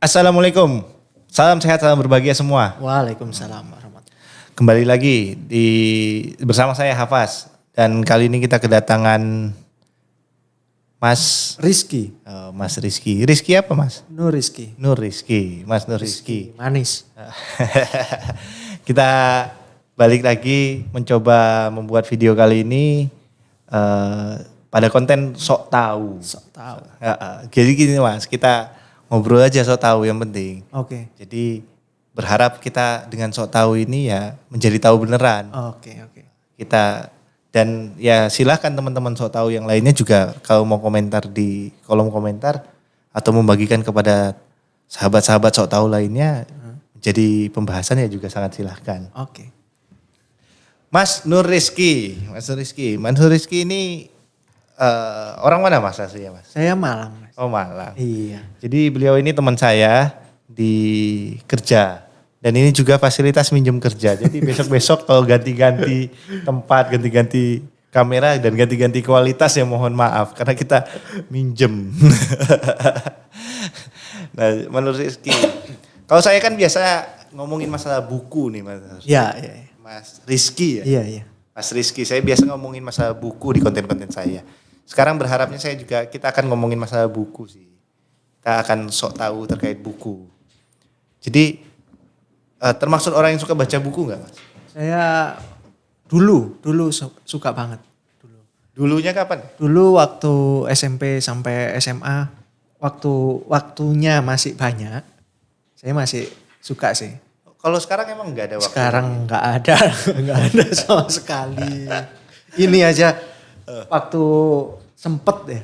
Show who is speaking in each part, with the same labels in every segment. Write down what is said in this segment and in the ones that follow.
Speaker 1: Assalamualaikum, salam sehat, salam berbahagia semua.
Speaker 2: Waalaikumsalam warahmatullahi.
Speaker 1: Kembali lagi bersama saya Hafaz dan kali ini kita kedatangan Mas
Speaker 2: Rizky.
Speaker 1: Mas Rizky. Rizky apa Mas?
Speaker 2: Nur Rizky.
Speaker 1: Nur Rizky, Mas Nur Rizky.
Speaker 2: Manis.
Speaker 1: Kita balik lagi mencoba membuat video kali ini pada konten sok tahu.
Speaker 2: Sok tahu.
Speaker 1: Jadi gini Mas, kita ngobrol aja sok tahu yang penting.
Speaker 2: Oke.
Speaker 1: Jadi berharap kita dengan sok tahu ini ya menjadi tahu beneran.
Speaker 2: Oke.
Speaker 1: Kita dan ya silahkan teman-teman sok tahu yang lainnya juga kalau mau komentar di kolom komentar atau membagikan kepada sahabat-sahabat sok tahu lainnya jadi pembahasan ya juga sangat silahkan.
Speaker 2: Oke.
Speaker 1: Mas Nur Rizky ini orang mana Mas aslinya Mas?
Speaker 2: Saya Malang, Mas.
Speaker 1: Oh Malang.
Speaker 2: Iya.
Speaker 1: Jadi beliau ini teman saya di kerja. Dan ini juga fasilitas minjem kerja. Jadi besok-besok kalau ganti-ganti tempat, ganti-ganti kamera dan ganti-ganti kualitas ya mohon maaf. Karena kita minjem. Nah menurut Rizky, kalau saya kan biasa ngomongin masalah buku nih Mas.
Speaker 2: Iya.
Speaker 1: Mas Rizky ya?
Speaker 2: Iya.
Speaker 1: Mas Rizky, saya biasa ngomongin masalah buku di konten-konten saya. Sekarang berharapnya kita akan ngomongin masalah buku sih. Kita akan sok tahu terkait buku. Jadi termasuk orang yang suka baca buku nggak Mas?
Speaker 2: Saya dulu suka banget.
Speaker 1: Dulunya kapan?
Speaker 2: Dulu waktu SMP sampai SMA, waktunya masih banyak, saya masih suka sih.
Speaker 1: Kalau sekarang emang nggak ada waktu?
Speaker 2: Sekarang nggak ada sama sekali. Ini aja waktu sempet ya.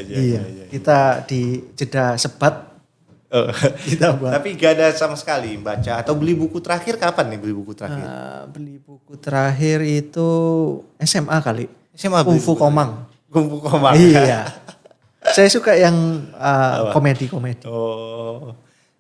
Speaker 1: Iya.
Speaker 2: Kita di jeda sebat. Kita buat.
Speaker 1: Tapi gak ada sama sekali baca atau beli buku terakhir kapan nih beli buku terakhir?
Speaker 2: Beli buku terakhir itu SMA kali.
Speaker 1: SMA
Speaker 2: Kung Fu Komang.
Speaker 1: Kung Fu Komang.
Speaker 2: Iya. Saya suka yang komedi.
Speaker 1: Oh,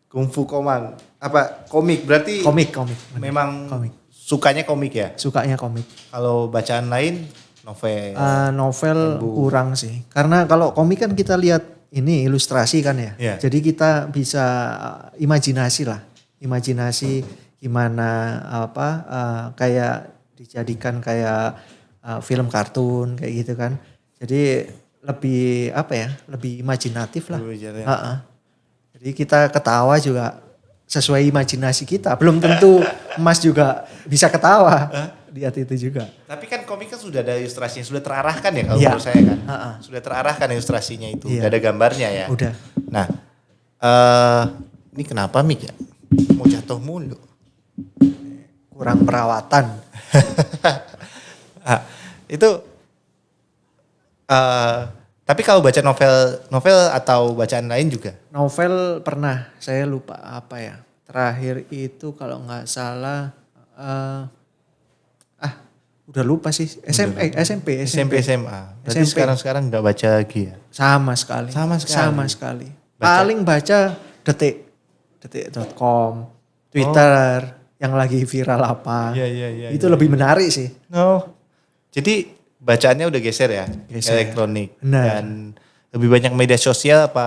Speaker 1: Kung Fu Komang. Apa komik berarti?
Speaker 2: Komik.
Speaker 1: Memang
Speaker 2: komik.
Speaker 1: Sukanya komik ya?
Speaker 2: Sukanya komik.
Speaker 1: Kalau bacaan lain novel.
Speaker 2: Novel kurang sih. Karena kalau komik kan kita lihat ini ilustrasi kan ya.
Speaker 1: Yeah.
Speaker 2: Jadi kita bisa imajinasi lah. Imajinasi gimana kayak dijadikan kayak film kartun kayak gitu kan. Jadi lebih lebih imajinatif lah. Jadi kita ketawa juga sesuai imajinasi kita. Belum tentu Mas juga bisa ketawa. Lihat itu juga.
Speaker 1: Tapi kan komik kan sudah ada ilustrasinya, sudah terarahkan ya kalau
Speaker 2: Iya.
Speaker 1: menurut saya kan. Sudah terarahkan ilustrasinya itu,
Speaker 2: Iya.
Speaker 1: udah ada gambarnya ya.
Speaker 2: Udah.
Speaker 1: Nah, ini kenapa Mik ya? Mau jatuh mulu.
Speaker 2: Kurang perawatan.
Speaker 1: Itu, tapi kalau baca novel atau bacaan lain juga?
Speaker 2: Novel pernah, saya lupa apa ya. Terakhir itu kalau nggak salah, udah lupa sih. SMP.
Speaker 1: SMA. Berarti sekarang nggak baca lagi ya?
Speaker 2: Sama sekali. Paling baca detik.com, Twitter, yang lagi viral apa.
Speaker 1: Iya.
Speaker 2: Itu lebih menarik sih.
Speaker 1: No. Jadi bacaannya udah geser ya?
Speaker 2: Geser.
Speaker 1: Elektronik.
Speaker 2: Benar.
Speaker 1: Dan lebih banyak media sosial apa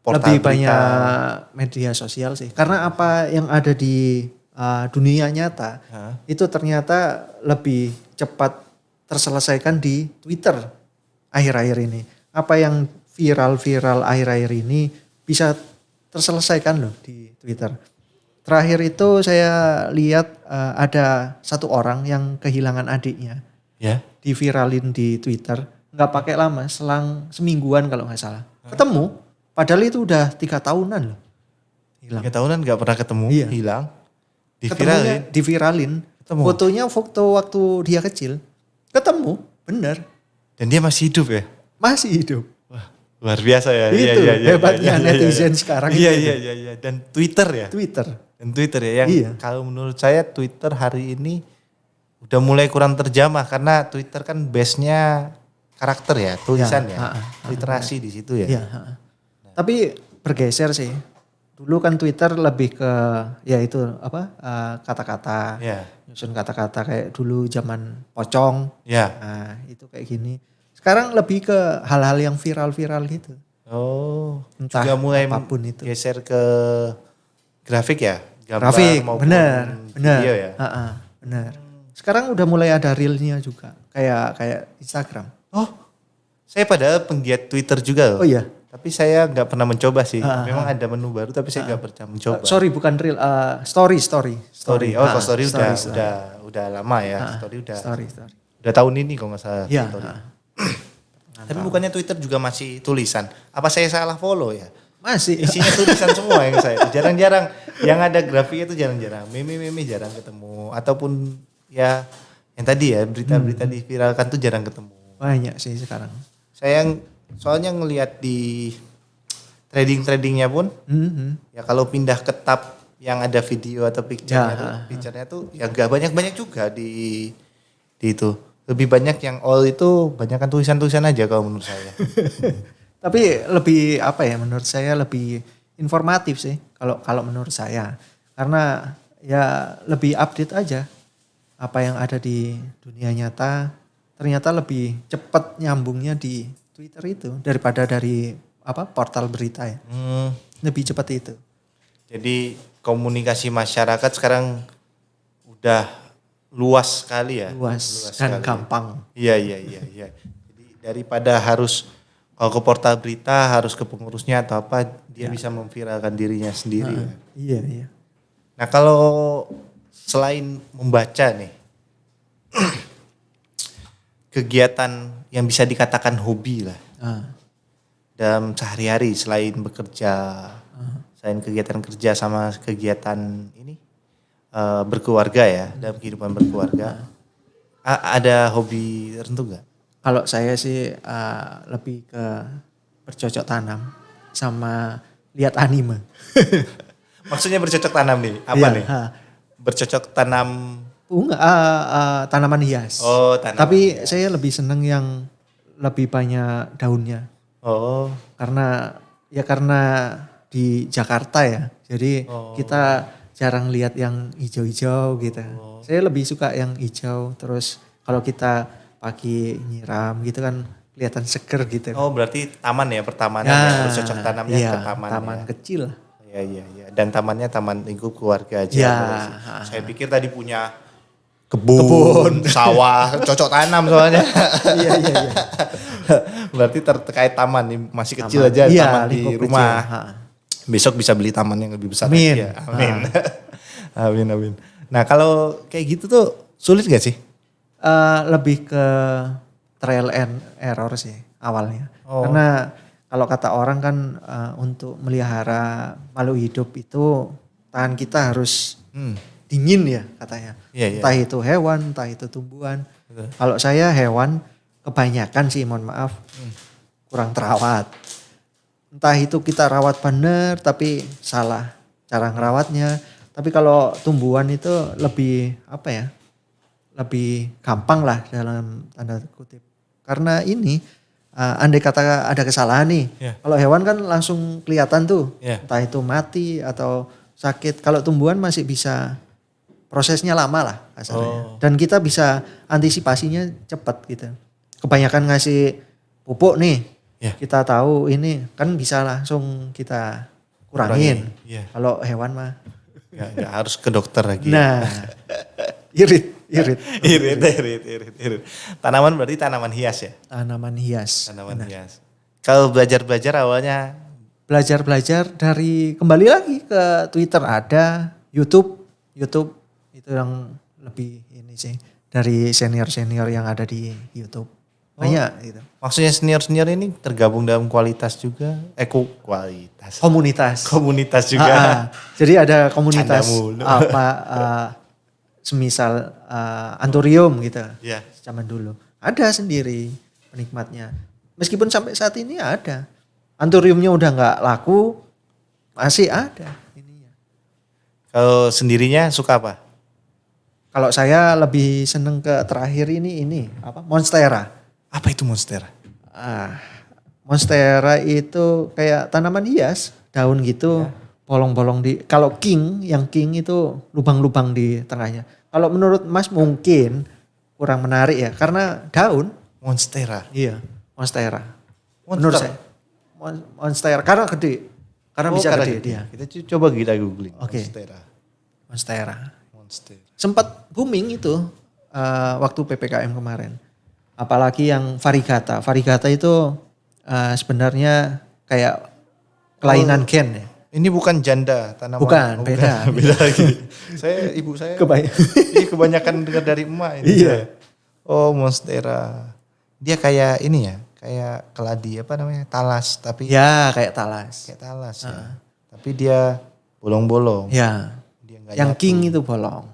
Speaker 1: portal
Speaker 2: Lebih
Speaker 1: berita?
Speaker 2: banyak media sosial sih. Karena apa yang ada di dunia nyata itu ternyata lebih cepat terselesaikan di Twitter akhir-akhir ini. Apa yang viral akhir-akhir ini bisa terselesaikan loh di Twitter. Terakhir itu saya lihat ada satu orang yang kehilangan adiknya.
Speaker 1: Ya.
Speaker 2: Diviralin di Twitter. Nggak pakai lama, selang semingguan kalau nggak salah. Ketemu, padahal itu udah 3 tahunan loh. Hilang.
Speaker 1: 3 tahunan gak pernah ketemu,
Speaker 2: Iya.
Speaker 1: hilang.
Speaker 2: Diviralin.
Speaker 1: Ketemu.
Speaker 2: Fotonya foto waktu dia kecil. Ketemu, bener.
Speaker 1: Dan dia masih hidup ya?
Speaker 2: Masih hidup.
Speaker 1: Wah, luar biasa ya.
Speaker 2: Itu hebatnya netizen sekarang.
Speaker 1: Iya. Dan Twitter ya?
Speaker 2: Twitter.
Speaker 1: Dan Twitter ya, yang kalau menurut saya Twitter hari ini udah mulai kurang terjamah. Karena Twitter kan base-nya karakter ya, tulisan ya. Literasi di situ ya.
Speaker 2: Iya. Tapi bergeser sih. Dulu kan Twitter lebih ke kata-kata, nyusun kata-kata kayak dulu zaman pocong.
Speaker 1: Ya.
Speaker 2: Nah, itu kayak gini. Sekarang lebih ke hal-hal yang viral-viral gitu.
Speaker 1: Oh,
Speaker 2: Entah
Speaker 1: juga mulai
Speaker 2: apapun itu.
Speaker 1: geser ke grafik ya? Gambar
Speaker 2: Grafik,
Speaker 1: maupun
Speaker 2: benar.
Speaker 1: video ya?
Speaker 2: Benar. Sekarang udah mulai ada reelnya juga, kayak Instagram.
Speaker 1: Oh, saya padahal penggiat Twitter juga loh.
Speaker 2: Oh iya.
Speaker 1: Tapi saya nggak pernah mencoba sih. Memang ada menu baru tapi saya nggak pernah mencoba.
Speaker 2: Sorry bukan reel, story.
Speaker 1: Story. Oh, kalau story
Speaker 2: story.
Speaker 1: udah lama ya. Story udah.
Speaker 2: Story.
Speaker 1: Udah tahun ini kalau nggak salah.
Speaker 2: Iya.
Speaker 1: Story. Tapi bukannya Twitter juga masih tulisan? Apa saya salah follow ya?
Speaker 2: Masih.
Speaker 1: Isinya tulisan semua yang saya. Jarang-jarang. Yang ada grafiknya itu jarang-jarang. Meme jarang ketemu. Ataupun ya yang tadi ya berita-berita diviralkan tuh jarang ketemu.
Speaker 2: Banyak sih sekarang.
Speaker 1: Saya soalnya ngelihat di tradingnya pun. Ya kalau pindah ke tab yang ada video atau picture-nya tuh ya gak banyak-banyak juga di itu. Lebih banyak yang all itu banyakkan tulisan-tulisan aja kalau menurut saya.
Speaker 2: Tapi lebih apa ya, menurut saya lebih informatif sih kalau menurut saya. Karena ya lebih update aja apa yang ada di dunia nyata. Ternyata lebih cepat nyambungnya di Twitter itu daripada dari portal berita ya. Lebih cepat itu.
Speaker 1: Jadi komunikasi masyarakat sekarang udah luas sekali ya.
Speaker 2: Luas dan
Speaker 1: sekali.
Speaker 2: gampang.
Speaker 1: Iya. Jadi daripada harus kalau ke portal berita harus ke pengurusnya atau apa, dia bisa memviralkan dirinya sendiri.
Speaker 2: Iya.
Speaker 1: Nah kalau selain membaca nih, kegiatan yang bisa dikatakan hobi lah dalam sehari-hari selain bekerja, selain kegiatan kerja sama kegiatan ini berkeluarga ya, dalam kehidupan berkeluarga, ada hobi tertentu nggak?
Speaker 2: Kalau saya sih lebih ke bercocok tanam sama lihat anime.
Speaker 1: Maksudnya bercocok tanam nih, apa nih? Bercocok tanam?
Speaker 2: Tanaman hias.
Speaker 1: Oh, tanaman
Speaker 2: Tapi
Speaker 1: hias.
Speaker 2: saya lebih seneng yang lebih banyak daunnya.
Speaker 1: Oh.
Speaker 2: Karena di Jakarta ya. Jadi kita jarang lihat yang hijau-hijau gitu. Saya lebih suka yang hijau. Terus kalau kita pagi nyiram gitu kan kelihatan seger gitu.
Speaker 1: Oh, berarti taman ya pertamanan ya, bercocok tanamnya
Speaker 2: iya,
Speaker 1: ke taman.
Speaker 2: Taman
Speaker 1: ya.
Speaker 2: kecil.
Speaker 1: Iya. Dan tamannya taman lingkup keluarga aja.
Speaker 2: Ya.
Speaker 1: Saya pikir tadi punya kebun, sawah, cocok tanam soalnya.
Speaker 2: Iya.
Speaker 1: Berarti terkait taman nih, masih kecil
Speaker 2: Taman.
Speaker 1: aja
Speaker 2: Iya,
Speaker 1: taman di
Speaker 2: lingkup
Speaker 1: rumah.
Speaker 2: kecil.
Speaker 1: Besok bisa beli taman yang lebih besar
Speaker 2: Amin.
Speaker 1: lagi ya. Amin. Amin. Nah kalau kayak gitu tuh sulit gak sih?
Speaker 2: Lebih ke trial and error sih awalnya. Karena kalau kata orang kan untuk melihara makhluk hidup itu tangan kita harus dingin ya katanya.
Speaker 1: Iya.
Speaker 2: Entah itu hewan, entah itu tumbuhan. Kalau saya hewan kebanyakan sih mohon maaf kurang terawat. Entah itu kita rawat benar tapi salah cara ngerawatnya. Tapi kalau tumbuhan itu lebih lebih gampang lah dalam tanda kutip. Karena ini andai kata ada kesalahan nih. Kalau hewan kan langsung kelihatan tuh. Entah itu mati atau sakit. Kalau tumbuhan masih bisa prosesnya lama lah kasarnya. Dan kita bisa antisipasinya cepat gitu. Kebanyakan ngasih pupuk nih. Kita tahu ini kan bisa langsung kita kurangin. Kalau hewan mah.
Speaker 1: Gak harus ke dokter lagi.
Speaker 2: Nah irit.
Speaker 1: Tanaman berarti tanaman hias ya?
Speaker 2: Tanaman hias.
Speaker 1: Hias. Kalau belajar awalnya?
Speaker 2: Belajar dari kembali lagi ke Twitter ada, YouTube itu yang lebih ini sih. Dari senior yang ada di YouTube. Banyak gitu.
Speaker 1: Maksudnya senior ini tergabung dalam kualitas juga? Kualitas. Komunitas juga.
Speaker 2: Jadi ada komunitas semisal Anturium gitu. Zaman dulu. Ada sendiri penikmatnya. Meskipun sampai saat ini ada. Anturiumnya udah gak laku, masih ada ininya.
Speaker 1: Kalau sendirinya suka apa?
Speaker 2: Kalau saya lebih seneng ke terakhir ini Monstera.
Speaker 1: Apa itu Monstera?
Speaker 2: Monstera itu kayak tanaman hias, daun gitu, bolong-bolong kalau king itu lubang-lubang di tengahnya. Kalau menurut Mas mungkin kurang menarik ya, karena daun.
Speaker 1: Monstera?
Speaker 2: Iya, Monstera. Menurut saya. Monstera karena gede. Karena bisa
Speaker 1: karena
Speaker 2: gede
Speaker 1: gede.
Speaker 2: dia.
Speaker 1: Kita coba kita googling.
Speaker 2: Oke.
Speaker 1: Monstera.
Speaker 2: Monstera. Sempat booming itu waktu PPKM kemarin. Apalagi yang varigata. Varigata itu sebenarnya kayak kelainan gen ya.
Speaker 1: Ini bukan janda tanaman.
Speaker 2: Bukan, beda.
Speaker 1: Beda lagi. Ibu saya kebanyakan dengar dari emak ini.
Speaker 2: Iya.
Speaker 1: Oh, Monstera. Dia kayak ini ya, kayak keladi apa namanya? Talas, tapi
Speaker 2: Ya, kayak talas.
Speaker 1: kayak talas ya. Tapi dia bolong-bolong.
Speaker 2: Ya.
Speaker 1: Dia nggak
Speaker 2: Yang
Speaker 1: nyatu.
Speaker 2: king itu bolong.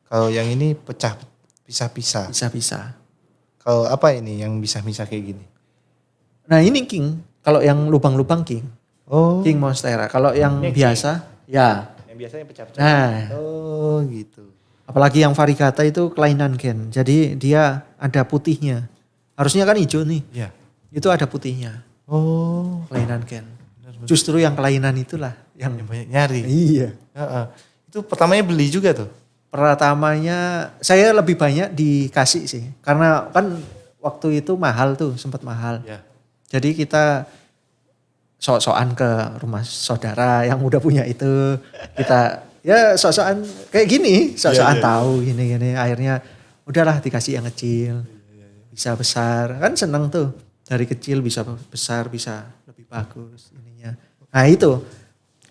Speaker 1: Kalau yang ini pecah pisah-pisah.
Speaker 2: Bisa-bisa.
Speaker 1: Kalau apa ini yang bisa-pisah kayak gini?
Speaker 2: Nah, ini king. Kalau yang lubang-lubang king.
Speaker 1: Oh.
Speaker 2: King monstera. Kalau yang
Speaker 1: Ini
Speaker 2: biasa, ya.
Speaker 1: Yang biasanya pecah-pecah.
Speaker 2: Nah,
Speaker 1: Oh, gitu.
Speaker 2: apalagi yang varigata itu kelainan gen. Jadi dia ada putihnya. Harusnya kan hijau nih.
Speaker 1: Iya.
Speaker 2: Itu ada putihnya.
Speaker 1: Oh.
Speaker 2: Kelainan gen. Justru yang kelainan itulah yang
Speaker 1: Yang banyak nyari.
Speaker 2: iya.
Speaker 1: Heeh. Itu pertamanya beli juga tuh.
Speaker 2: Pertamanya saya lebih banyak dikasih sih. Karena kan waktu itu mahal tuh, sempat mahal.
Speaker 1: Ya.
Speaker 2: Jadi kita sok-sokan ke rumah saudara yang udah punya itu. Kita ya sok-sokan kayak gini, sok-sokan
Speaker 1: Iya, iya.
Speaker 2: tahu gini-gini. Akhirnya udahlah dikasih yang kecil. Bisa besar. Kan seneng tuh. Dari kecil bisa besar, bisa lebih bagus ininya. Nah itu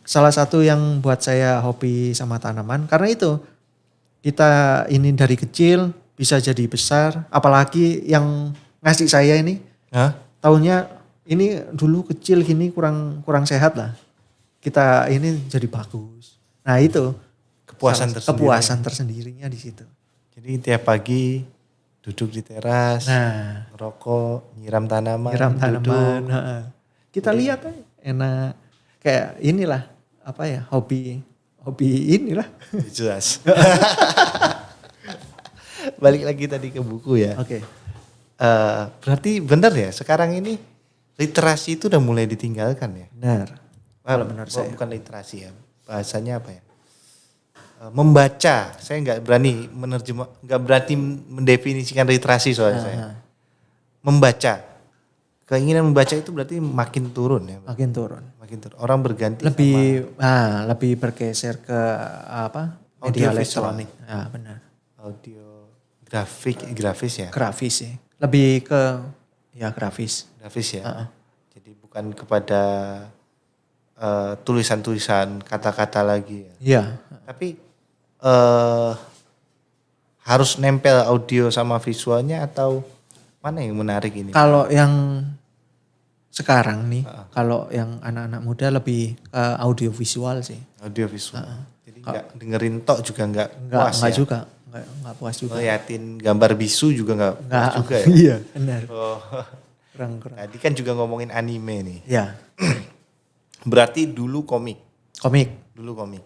Speaker 2: salah satu yang buat saya hobi sama tanaman. Karena itu kita ini dari kecil bisa jadi besar. Apalagi yang ngasih saya ini
Speaker 1: Hah?
Speaker 2: tahunnya ini dulu kecil gini kurang sehat lah. Kita ini jadi bagus. Nah itu kepuasan tersendirinya di situ.
Speaker 1: Jadi tiap pagi duduk di teras,
Speaker 2: Nah,
Speaker 1: ngerokok, nyiram tanaman,
Speaker 2: nyiram
Speaker 1: duduk.
Speaker 2: tanaman. Heeh. Kita lihat aja, enak. Kayak inilah apa ya hobi inilah.
Speaker 1: Jelas. Balik lagi tadi ke buku ya.
Speaker 2: Oke.
Speaker 1: Berarti benar ya sekarang ini literasi itu udah mulai ditinggalkan ya?
Speaker 2: Benar. Kalau menurut saya.
Speaker 1: Bukan literasi ya, bahasanya apa ya? Membaca, saya nggak berani nggak berani mendefinisikan literasi soalnya saya. Membaca, keinginan membaca itu berarti makin turun ya?
Speaker 2: Makin turun.
Speaker 1: Makin turun. Orang berganti
Speaker 2: Lebih bergeser ke apa? Media
Speaker 1: Audio
Speaker 2: elektronik. Ya, benar.
Speaker 1: audio, grafis ya?
Speaker 2: Grafis sih. Lebih ke ya grafis.
Speaker 1: Grafis ya. Jadi bukan kepada tulisan-tulisan kata-kata lagi ya.
Speaker 2: Iya.
Speaker 1: Tapi harus nempel audio sama visualnya atau mana yang menarik ini?
Speaker 2: Kalau yang sekarang nih, kalau yang anak-anak muda lebih ke audio visual sih.
Speaker 1: Audio visual. Jadi nggak dengerin tok juga nggak puas
Speaker 2: Enggak
Speaker 1: ya?
Speaker 2: juga, enggak puas juga.
Speaker 1: Ngeliatin gambar bisu juga nggak puas juga ya?
Speaker 2: Iya, benar.
Speaker 1: Oh.
Speaker 2: Kurang.
Speaker 1: Tadi kan juga ngomongin anime nih.
Speaker 2: Ya,
Speaker 1: Berarti dulu komik.
Speaker 2: komik.
Speaker 1: Dulu komik.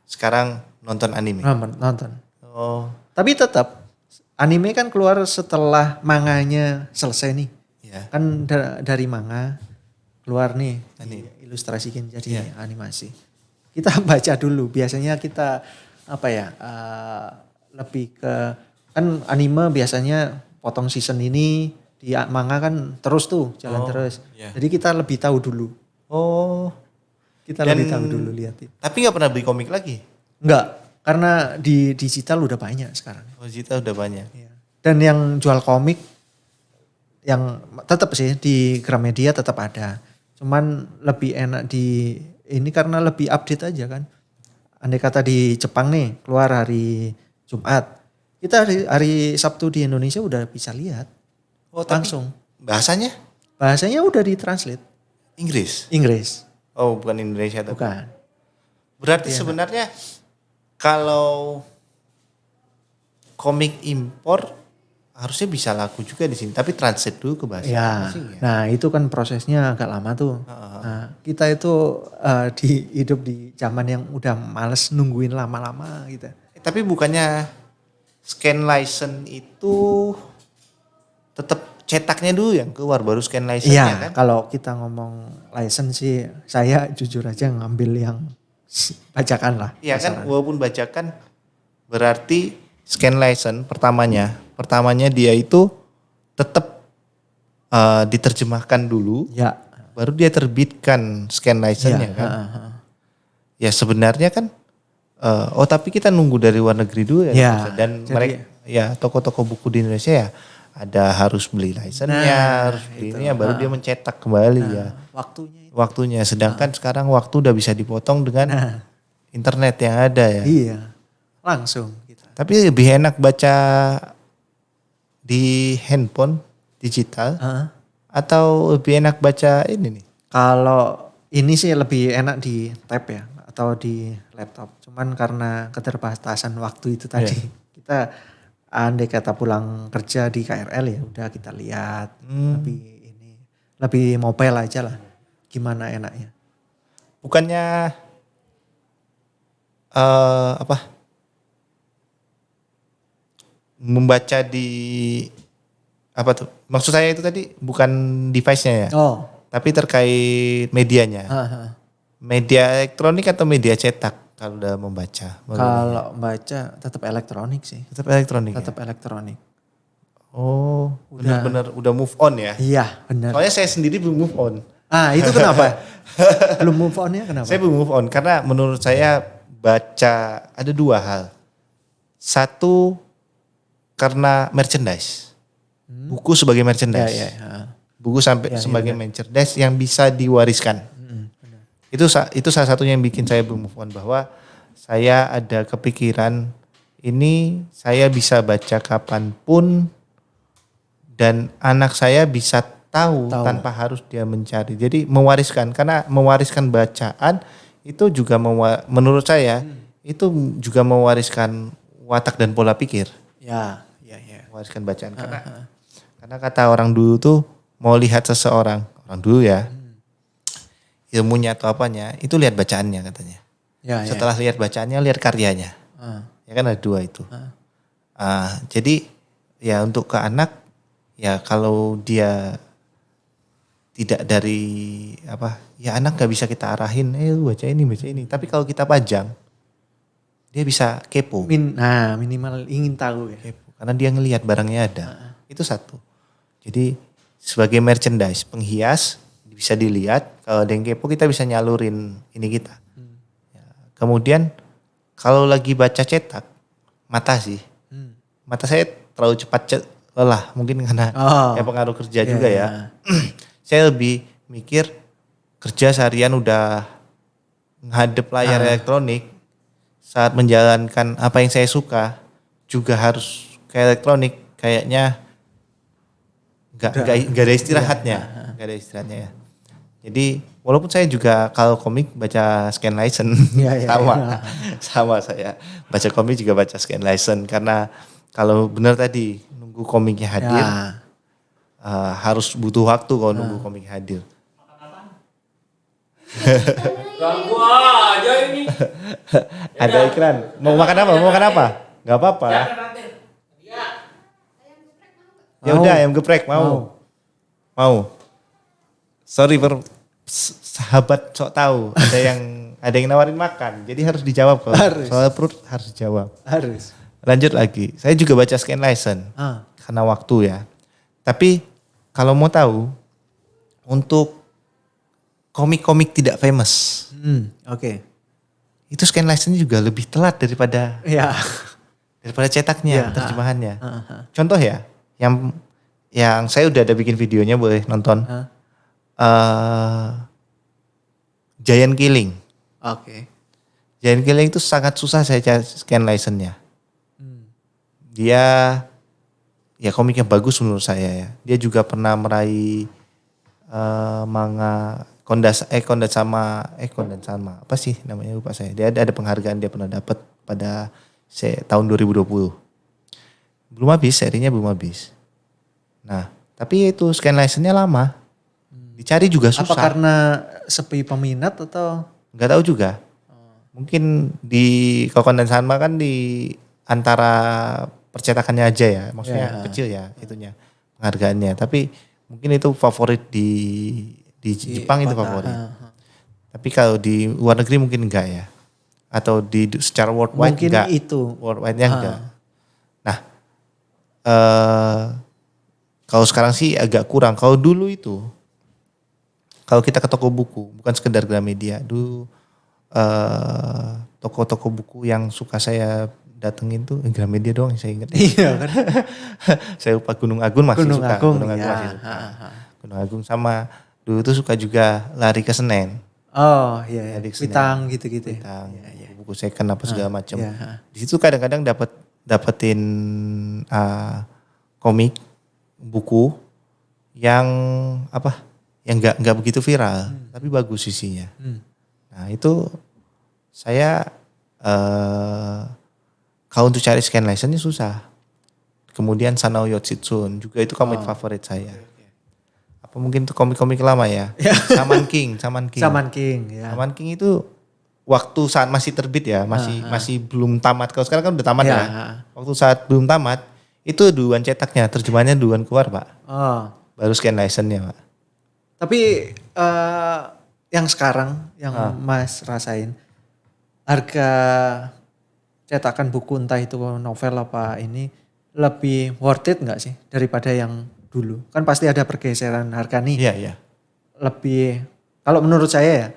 Speaker 1: Sekarang nonton anime.
Speaker 2: Nonton.
Speaker 1: Oh,
Speaker 2: Tapi tetap anime kan keluar setelah manganya selesai nih.
Speaker 1: ya.
Speaker 2: Kan dari manga keluar nih, ilustrasikan jadi animasi. Kita baca dulu. Biasanya kita apa ya? Lebih ke kan anime biasanya potong season ini, di manga kan terus tuh jalan terus.
Speaker 1: iya.
Speaker 2: Jadi kita lebih tahu dulu.
Speaker 1: Oh,
Speaker 2: Kita
Speaker 1: Dan-
Speaker 2: lebih tahu dulu liatin.
Speaker 1: tapi nggak pernah beli komik lagi?
Speaker 2: Enggak, karena di digital udah banyak sekarang.
Speaker 1: Oh, Zita udah banyak.
Speaker 2: Iya. Dan yang jual komik yang tetap sih di Gramedia tetap ada. Cuman lebih enak di ini karena lebih update aja kan. Andai kata di Jepang nih keluar hari Jumat. Kita hari Sabtu di Indonesia udah bisa lihat
Speaker 1: Oh, tapi
Speaker 2: langsung.
Speaker 1: bahasanya
Speaker 2: Bahasanya udah ditranslate
Speaker 1: Inggris.
Speaker 2: Inggris.
Speaker 1: Oh, bukan Indonesia tapi.
Speaker 2: Bukan.
Speaker 1: Berarti sebenarnya kalau komik impor harusnya bisa laku juga di sini, tapi translate dulu ke bahasa
Speaker 2: Ya,
Speaker 1: asing ya.
Speaker 2: nah itu kan prosesnya agak lama tuh. Nah, kita itu hidup di zaman yang udah males nungguin lama-lama gitu.
Speaker 1: Tapi bukannya scan license itu tetap cetaknya dulu yang keluar baru scan license-nya
Speaker 2: Iya,
Speaker 1: kan?
Speaker 2: kalau kita ngomong license sih, saya jujur aja ngambil yang bajakan lah.
Speaker 1: Iya kan, walaupun bajakan berarti scan license pertamanya dia itu tetap diterjemahkan dulu.
Speaker 2: Ya,
Speaker 1: baru dia terbitkan scan license-nya kan. Ya sebenarnya kan, tapi kita nunggu dari luar negeri dulu ya.
Speaker 2: Ya,
Speaker 1: Dan
Speaker 2: jadi-
Speaker 1: mereka, ya toko-toko buku di Indonesia ya ada harus beli license-nya, harus beli ini ya, baru dia mencetak kembali ya.
Speaker 2: Waktunya itu.
Speaker 1: Sedangkan sekarang waktu udah bisa dipotong dengan internet yang ada ya.
Speaker 2: Iya, langsung kita.
Speaker 1: Tapi lebih enak baca di handphone digital atau lebih enak baca ini nih?
Speaker 2: Kalau ini sih lebih enak di tab ya atau di laptop. Cuman karena keterbatasan waktu itu tadi, kita andai kata pulang kerja di KRL ya udah kita lihat lebih mobile aja lah. Gimana enaknya?
Speaker 1: Bukannya membaca di apa tuh? Maksud saya itu tadi bukan device-nya ya, tapi terkait medianya. Media elektronik atau media cetak kalau udah membaca?
Speaker 2: Kalau baca tetap elektronik sih.
Speaker 1: Tetap elektronik.
Speaker 2: Tetap elektronik.
Speaker 1: Oh, benar-benar udah move on ya?
Speaker 2: Iya, benar.
Speaker 1: Soalnya saya sendiri belum move on.
Speaker 2: Itu kenapa? Belum move on-nya kenapa?
Speaker 1: Saya belum move on karena menurut saya baca ada dua hal. Satu karena merchandise. Buku sebagai merchandise. Buku sebagai merchandise yang bisa diwariskan. Itu salah satunya yang bikin saya belum move on, bahwa saya ada kepikiran ini saya bisa baca kapanpun dan anak saya bisa tahu tanpa harus dia mencari. Jadi mewariskan, karena mewariskan bacaan itu juga menurut saya itu juga mewariskan watak dan pola pikir.
Speaker 2: Ya.
Speaker 1: Mewariskan bacaan karena kata orang dulu tuh mau lihat seseorang, orang dulu ya, ilmunya atau apanya itu lihat bacaannya katanya. Setelah lihat bacaannya lihat karyanya. Ya kan ada dua itu. Jadi ya untuk ke anak ya kalau dia tidak dari ya anak gak bisa kita arahin, baca ini. Tapi kalau kita pajang, dia bisa kepo.
Speaker 2: Minimal ingin tahu ya.
Speaker 1: Kepo, karena dia ngelihat barangnya ada. Itu satu. Jadi sebagai merchandise, penghias bisa dilihat. Kalau ada yang kepo kita bisa nyalurin ini kita. Ya, kemudian kalau lagi baca cetak, mata sih. Mata saya terlalu cepat lelah. Mungkin karena pengaruh kerja juga ya. Saya lebih mikir kerja seharian udah ngadep layar elektronik, saat menjalankan apa yang saya suka juga harus ke elektronik, kayaknya nggak ada istirahatnya, nggak ada istirahatnya ya. Jadi walaupun saya juga kalau komik baca scan license sama saya baca komik juga baca scan license, karena kalau benar tadi nunggu komiknya hadir. Harus butuh waktu kalau nunggu komik hadir.
Speaker 3: Ganggu aja ini.
Speaker 1: Ada iklan. Mau makan apa? Gak apa-apa. Ya udah ayam geprek mau. Sorry sahabat sok tahu. Ada yang nawarin makan. Jadi harus dijawab kalau soal perut harus dijawab.
Speaker 2: Harus.
Speaker 1: Lanjut lagi. Saya juga baca scan license. Karena waktu ya. Tapi kalau mau tahu, untuk komik-komik tidak famous, itu scan license juga lebih telat daripada cetaknya, terjemahannya. Contoh ya, yang saya udah ada bikin videonya, boleh nonton. Giant Killing. Giant Killing itu sangat susah saya cari scan license-nya. Dia ya komiknya bagus menurut saya ya. Dia juga pernah meraih manga Kondensama apa sih namanya, lupa saya. Dia ada penghargaan dia pernah dapat pada tahun 2020. Serinya belum habis. Nah, tapi itu scan license-nya lama. Dicari juga susah.
Speaker 2: Apa karena sepi peminat atau?
Speaker 1: Nggak tahu juga. Mungkin kalau Kondensama kan di antara percetakannya aja ya, maksudnya kecil ya itunya penghargaannya. Tapi mungkin itu favorit di Jepang itu favorit. Tapi kalau di luar negeri mungkin enggak ya, atau secara worldwide
Speaker 2: mungkin
Speaker 1: enggak.
Speaker 2: Itu
Speaker 1: worldwide-nya enggak. Nah, kalau sekarang sih agak kurang. Kalau dulu itu kalau kita ke toko buku, bukan sekedar Gramedia. Dulu toko-toko buku yang suka saya datengin tuh Gramedia doang yang saya ingat.
Speaker 2: Iya kan.
Speaker 1: Saya lupa Gunung Agung masih
Speaker 2: Gunung
Speaker 1: suka.
Speaker 2: Agung,
Speaker 1: Gunung Agung
Speaker 2: ya.
Speaker 1: masih suka. Gunung Agung sama dulu tuh suka juga lari ke Senen.
Speaker 2: Oh iya,
Speaker 1: Lari ke Senen.
Speaker 2: Witang gitu-gitu.
Speaker 1: Tentang buku second apa segala macam.
Speaker 2: iya.
Speaker 1: Di situ kadang-kadang dapetin komik, buku yang apa? Yang nggak begitu viral, tapi bagus isinya. Nah itu saya kalau untuk cari scan license susah. Kemudian Sanao Yoshitsune juga itu komik favorit saya. Apa mungkin itu komik-komik lama ya? Saman King.
Speaker 2: Saman King ya.
Speaker 1: Saman King itu waktu saat masih terbit ya, masih belum tamat. Kalau sekarang kan udah tamat ya. Waktu saat belum tamat, itu duluan cetaknya, terjemahannya duluan keluar Pak.
Speaker 2: Oh.
Speaker 1: Baru scan license-nya Pak.
Speaker 2: Tapi yang sekarang yang Mas rasain, harga cetakan buku entah itu novel apa ini lebih worth it nggak sih daripada yang dulu? Kan pasti ada pergeseran harga nih.
Speaker 1: Iya, iya.
Speaker 2: Lebih, kalau menurut saya ya,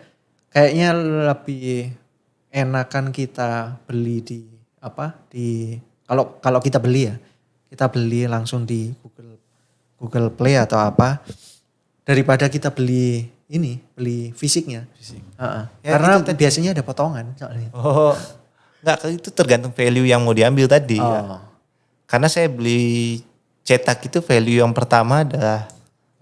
Speaker 2: kayaknya lebih enakan kita beli di kalau kita beli ya, kita beli langsung di Google Play atau apa daripada kita beli fisiknya.
Speaker 1: Ya,
Speaker 2: karena
Speaker 1: itu
Speaker 2: biasanya ada potongan soalnya.
Speaker 1: Oh, enggak, itu tergantung value yang mau diambil tadi. Ya. Karena saya beli cetak itu value yang pertama adalah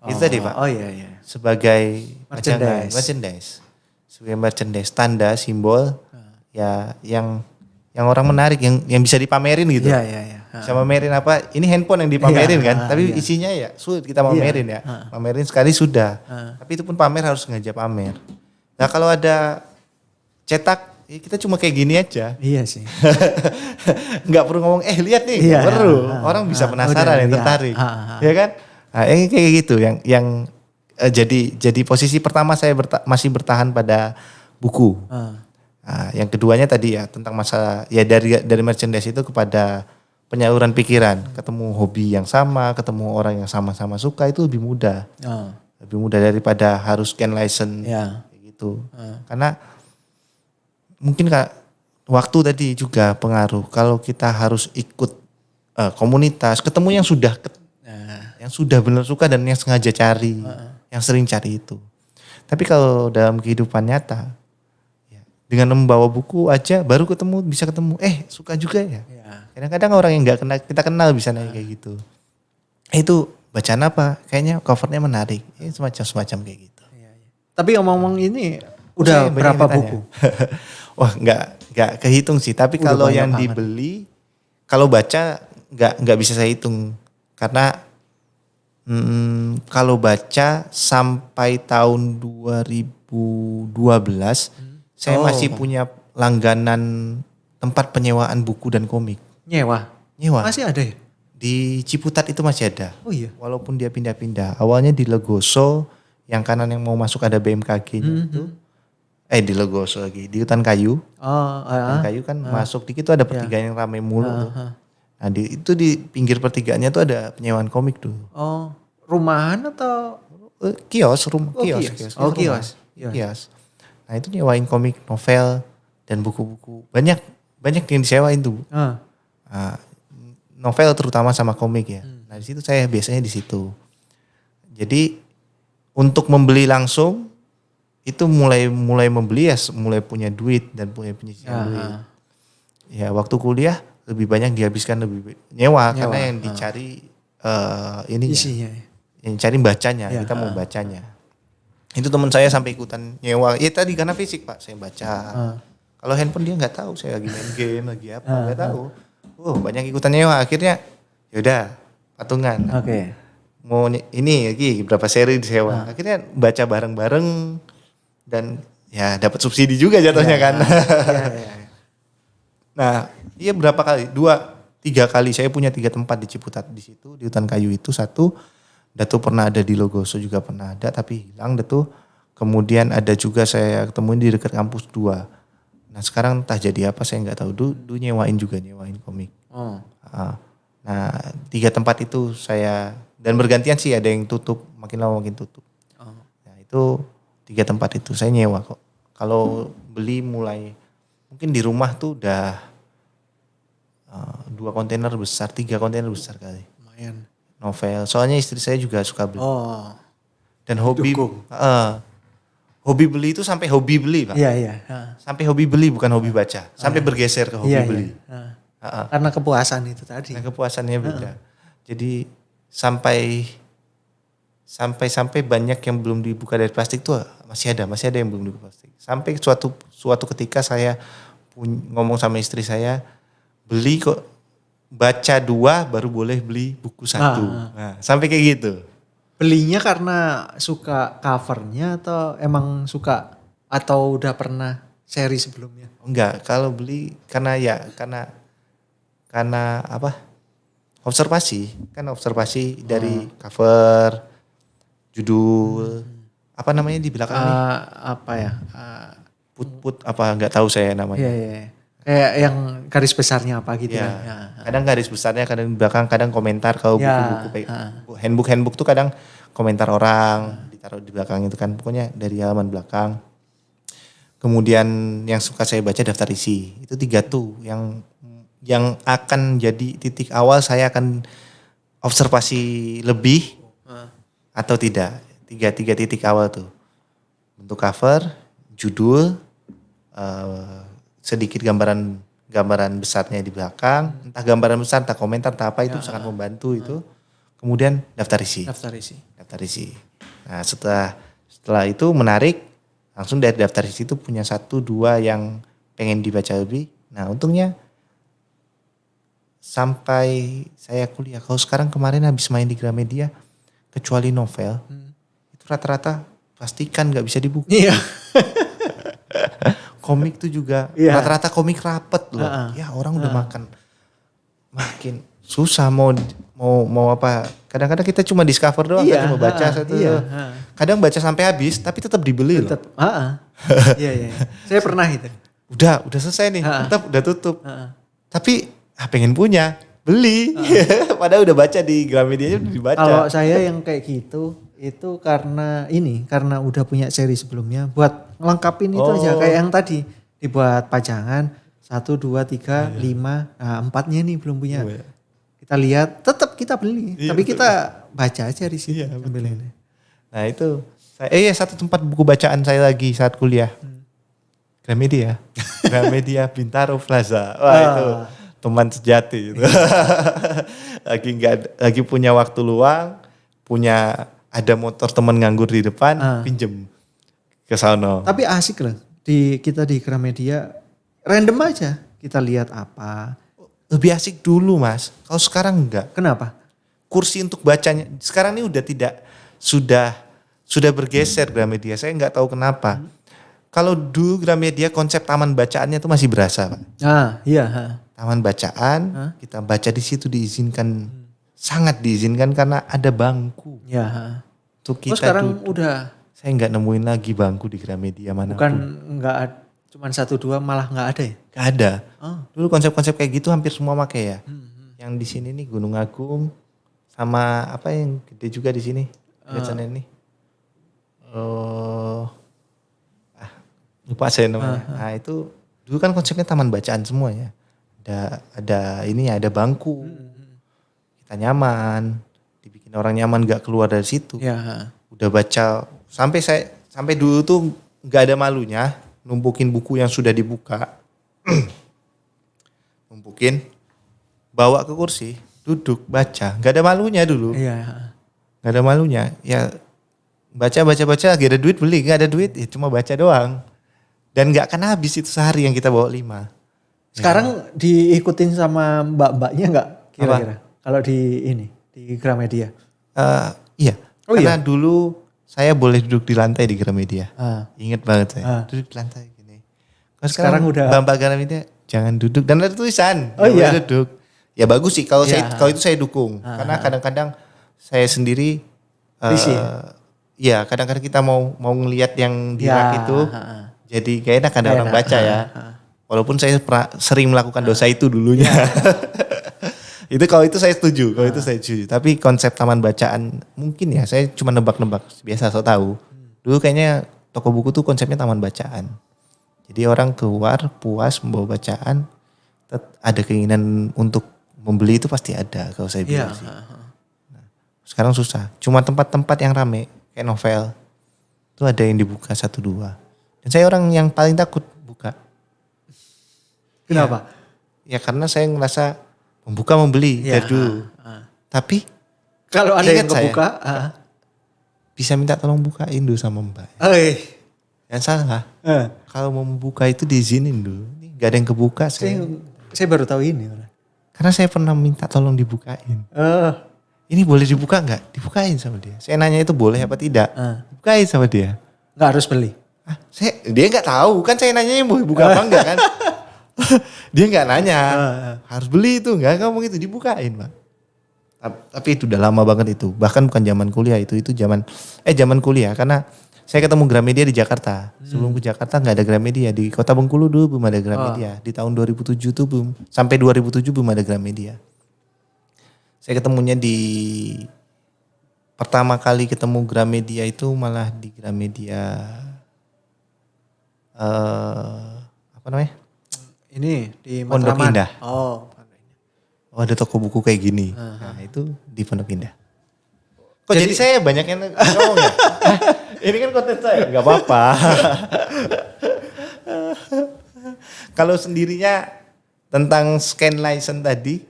Speaker 1: itu tadi Pak.
Speaker 2: Oh iya.
Speaker 1: Sebagai
Speaker 2: Merchandise.
Speaker 1: Sebagai merchandise, tanda, simbol ya yang orang menarik yang bisa dipamerin gitu.
Speaker 2: Iya.
Speaker 1: Bisa pamerin apa? Ini handphone yang dipamerin kan, tapi isinya ya sulit kita pamerin ya. Pamerin sekali sudah. Tapi itu pun pamer harus sengaja pamer. Nah, kalau ada cetak kita cuma kayak gini aja.
Speaker 2: Iya sih.
Speaker 1: Nggak perlu ngomong lihat nih, nggak perlu. Orang bisa penasaran yang tertarik. Ya kan? Nah, kayak gitu yang jadi posisi pertama saya masih bertahan pada buku. Nah, yang keduanya tadi ya tentang masalah ya dari merchandise itu kepada penyaluran pikiran, ketemu hobi yang sama, ketemu orang yang sama-sama suka itu lebih mudah. Lebih mudah daripada harus scan license kayak gitu. Karena mungkin waktu tadi juga pengaruh. Kalau kita harus ikut komunitas, ketemu yang sudah benar suka dan yang sengaja cari, yang sering cari itu. Tapi kalau dalam kehidupan nyata, ya, dengan membawa buku aja baru bisa ketemu. Suka juga ya. Kadang-kadang orang yang nggak kita kenal bisa nanya kayak gitu. Itu bacaan apa? Kayaknya covernya menarik. Semacam kayak gitu.
Speaker 2: Tapi ngomong ini udah berapa buku?
Speaker 1: Wah nggak kehitung sih. Tapi kalau yang dibeli, kalau baca nggak bisa saya hitung karena kalau baca sampai tahun 2012 saya masih punya langganan tempat penyewaan buku dan komik.
Speaker 2: Nyewa. Masih ada ya?
Speaker 1: Di Ciputat itu masih ada.
Speaker 2: Oh iya.
Speaker 1: Walaupun dia pindah-pindah. Awalnya di Legoso, yang kanan yang mau masuk ada BMKG-nya itu. Di Legoso lagi, di Hutan Kayu. Hutan Kayu kan masuk dikit tuh ada pertigaan yang ramai mulu tuh. Nah itu di pinggir pertigaannya tuh ada penyewaan komik tuh.
Speaker 2: Oh, rumahan atau?
Speaker 1: Kios. Nah itu nyewain komik, novel, dan buku-buku. Banyak yang disewain tuh. Novel terutama sama komik ya. Nah di situ saya biasanya di situ. Jadi untuk membeli langsung itu mulai membeli ya mulai punya duit dan punya penyisihan duit. Ya waktu kuliah lebih banyak dihabiskan nyewa karena yang dicari isinya. Yang cari bacanya, kita mau bacanya. Itu teman saya sampai ikutan nyewa. Ya tadi karena fisik Pak, saya baca. Kalau handphone dia nggak tahu saya lagi main game, lagi apa, nggak tahu. Banyak ikutan nyewa. Akhirnya yaudah patungan.
Speaker 2: Oke.
Speaker 1: Mau ini lagi berapa seri disewa. Akhirnya baca bareng-bareng dan ya dapat subsidi juga jatuhnya kan. Nah, iya berapa kali? 2-3 kali saya punya 3 tempat di Ciputat di situ di Hutan Kayu itu satu. Datu pernah ada di Logoso juga pernah ada tapi hilang Datu. Kemudian ada juga saya ketemuin di dekat kampus 2. Nah sekarang entah jadi apa saya nggak tahu. Dulu nyewain komik. Nah 3 tempat itu saya dan bergantian sih ada yang tutup makin lama makin tutup. Nah itu 3 tempat itu saya nyewa kok. Kalau beli mulai mungkin di rumah tuh udah 2 kontainer besar, 3 kontainer besar kali.
Speaker 2: Lumayan.
Speaker 1: Novel. Soalnya istri saya juga suka beli.
Speaker 2: Oh.
Speaker 1: Dan hobi hobi beli itu sampai hobi beli, Pak.
Speaker 2: Iya, iya.
Speaker 1: Sampai hobi beli bukan hobi baca. Sampai bergeser ke hobi
Speaker 2: Iya,
Speaker 1: beli.
Speaker 2: iya. Karena kepuasan itu tadi.
Speaker 1: Nah, kepuasannya beda. Jadi sampai banyak yang belum dibuka dari plastik tuh masih ada yang belum dibuka plastik. Sampai suatu ketika saya ngomong sama istri saya, beli kok baca 2 baru boleh beli buku 1. Nah, sampai kayak gitu.
Speaker 2: Belinya karena suka covernya atau emang suka atau udah pernah seri sebelumnya?
Speaker 1: Enggak, kalau beli karena apa? Observasi dari cover, judul, apa namanya di belakang nih?
Speaker 2: Apa ya?
Speaker 1: Put apa nggak tahu saya namanya.
Speaker 2: Iya, iya. Kayak yang garis besarnya apa gitu
Speaker 1: Ya.
Speaker 2: kan. Ya.
Speaker 1: Kadang garis besarnya, kadang di belakang, kadang komentar kalau
Speaker 2: Ya,
Speaker 1: buku-buku handbook tuh kadang komentar orang ditaruh di belakang itu kan, pokoknya dari halaman belakang. Kemudian yang suka saya baca daftar isi. Itu 3 tuh yang akan jadi titik awal saya akan observasi lebih atau tidak. 3 titik awal tuh. Bentuk cover, judul, sedikit gambaran besarnya di belakang, entah gambaran besar, entah komentar, entah apa itu sangat membantu itu. Kemudian daftar isi. Daftar isi. Nah, setelah itu menarik, langsung dari daftar isi itu punya 1-2 yang pengen dibaca lebih. Nah, untungnya sampai saya kuliah, kalau sekarang kemarin habis main di Gramedia, kecuali novel, itu rata-rata plastikan nggak bisa dibuka.
Speaker 2: Iya.
Speaker 1: Komik tuh juga rata-rata komik rapet loh. Ya orang udah makin susah mau apa. Kadang-kadang kita cuma discover doang, kan cuma baca satu. Kadang baca sampai habis tapi tetap dibeli loh.
Speaker 2: Iya. Saya pernah itu.
Speaker 1: Udah selesai nih, tetap udah tutup. Tapi pengen punya, beli. Padahal udah baca di Gramedia udah dibaca.
Speaker 2: Kalau saya yang kayak gitu itu karena udah punya seri sebelumnya buat ngelengkapin itu aja kayak yang tadi dibuat pajangan 1, 2, 3, 5, nah 4-nya nih belum punya. Kita lihat tetap kita beli, tapi
Speaker 1: betul.
Speaker 2: kita baca aja di situ sambil ini.
Speaker 1: Nah itu satu tempat buku bacaan saya lagi saat kuliah. Gramedia Bintaro Plaza. Wah itu teman sejati itu. lagi punya waktu luang, ada motor teman nganggur di depan, pinjem ke sono.
Speaker 2: Tapi asik loh, kita di Gramedia random aja kita lihat apa.
Speaker 1: Lebih asik dulu Mas, kalau sekarang enggak.
Speaker 2: Kenapa?
Speaker 1: Kursi untuk bacanya, sekarang ini udah tidak, sudah bergeser Gramedia, saya nggak tahu kenapa. Kalau dulu Gramedia konsep taman bacaannya tuh masih berasa Pak.
Speaker 2: Iya.
Speaker 1: Taman bacaan, kita baca di situ diizinkan, sangat diizinkan karena ada bangku.
Speaker 2: Ya.
Speaker 1: Tuh kita
Speaker 2: sekarang
Speaker 1: duduk.
Speaker 2: udah.
Speaker 1: Saya nggak nemuin lagi bangku di Gramedia mana.
Speaker 2: Bukan nggak, cuman 1-2 malah nggak ada ya?
Speaker 1: Gak ada. Dulu konsep-konsep kayak gitu hampir semua pakai ya. Yang di sini nih Gunung Agung sama apa yang gede juga di sini. Lihat sana ini. Lupa saya namanya. Nah itu dulu kan konsepnya taman bacaan semua ya. Ada bangku. Kita nyaman. Dibikin orang nyaman gak keluar dari situ.
Speaker 2: Ya.
Speaker 1: Udah baca sampai dulu tuh gak ada malunya numpukin buku yang sudah dibuka. Numpukin, bawa ke kursi, duduk, baca. Gak ada malunya dulu.
Speaker 2: Iya.
Speaker 1: Gak ada malunya. Ya baca, lagi ada duit beli. Gak ada duit, ya cuma baca doang. Dan gak akan habis itu sehari yang kita bawa 5.
Speaker 2: Sekarang diikutin sama mbak-mbaknya nggak kira-kira? Kalau di Gramedia?
Speaker 1: Iya, karena dulu saya boleh duduk di lantai di Gramedia. Ingat banget saya, duduk di lantai gini. Kalau sekarang udah Mbak Gramedia jangan duduk dan ada tulisan. Boleh duduk. Ya bagus sih kalau kalau itu saya dukung. Karena kadang-kadang saya sendiri ya kadang-kadang kita mau ngelihat yang di rak itu. Jadi gak enak ada orang baca ya. Walaupun saya sering melakukan dosa itu dulunya. Kalau itu saya setuju, Tapi konsep taman bacaan mungkin ya saya cuma nebak-nebak, biasa so tahu. Dulu kayaknya toko buku tuh konsepnya taman bacaan. Jadi orang keluar puas membawa bacaan, ada keinginan untuk membeli itu pasti ada kalau saya
Speaker 2: Iya.
Speaker 1: bilang sih. Sekarang susah. Cuma tempat-tempat yang rame kayak novel itu ada yang dibuka 1-2. Dan saya orang yang paling takut buka.
Speaker 2: Kenapa?
Speaker 1: Ya karena saya ngerasa membuka membeli
Speaker 2: Iya.
Speaker 1: dari dulu. Tapi
Speaker 2: Kalau ada yang
Speaker 1: Ingat saya.
Speaker 2: kebuka,
Speaker 1: bisa minta tolong bukain dulu sama Mbak. Yang salah. Kalau mau membuka itu diizinin dulu. Ini gak ada yang kebuka
Speaker 2: saya baru tahu ini.
Speaker 1: Karena saya pernah minta tolong dibukain. Ini boleh dibuka nggak? Dibukain sama dia. Saya nanya itu boleh apa tidak? Dibukain sama dia.
Speaker 2: Nggak harus beli.
Speaker 1: Dia nggak tahu. Kan saya nanya boleh buka apa enggak kan? Dia nggak nanya. Harus beli itu nggak ngomong itu dibukain Pak. Tapi itu udah lama banget itu. Bahkan bukan zaman kuliah itu zaman kuliah karena saya ketemu Gramedia di Jakarta. Sebelum ke Jakarta nggak ada Gramedia. Di Kota Bengkulu dulu belum ada Gramedia. Di tahun 2007 tuh belum. Sampai 2007 belum ada Gramedia. Saya ketemunya pertama kali ketemu Gramedia itu malah di Gramedia apa namanya?
Speaker 2: Ini di
Speaker 1: Pondok
Speaker 2: Matraman.
Speaker 1: Indah.
Speaker 2: Oh
Speaker 1: ada toko buku kayak gini. Nah itu di Pondok Indah. Kok jadi saya banyak yang ngomong ya? Ini kan konten saya, nggak apa-apa. Kalau sendirinya tentang scan license tadi,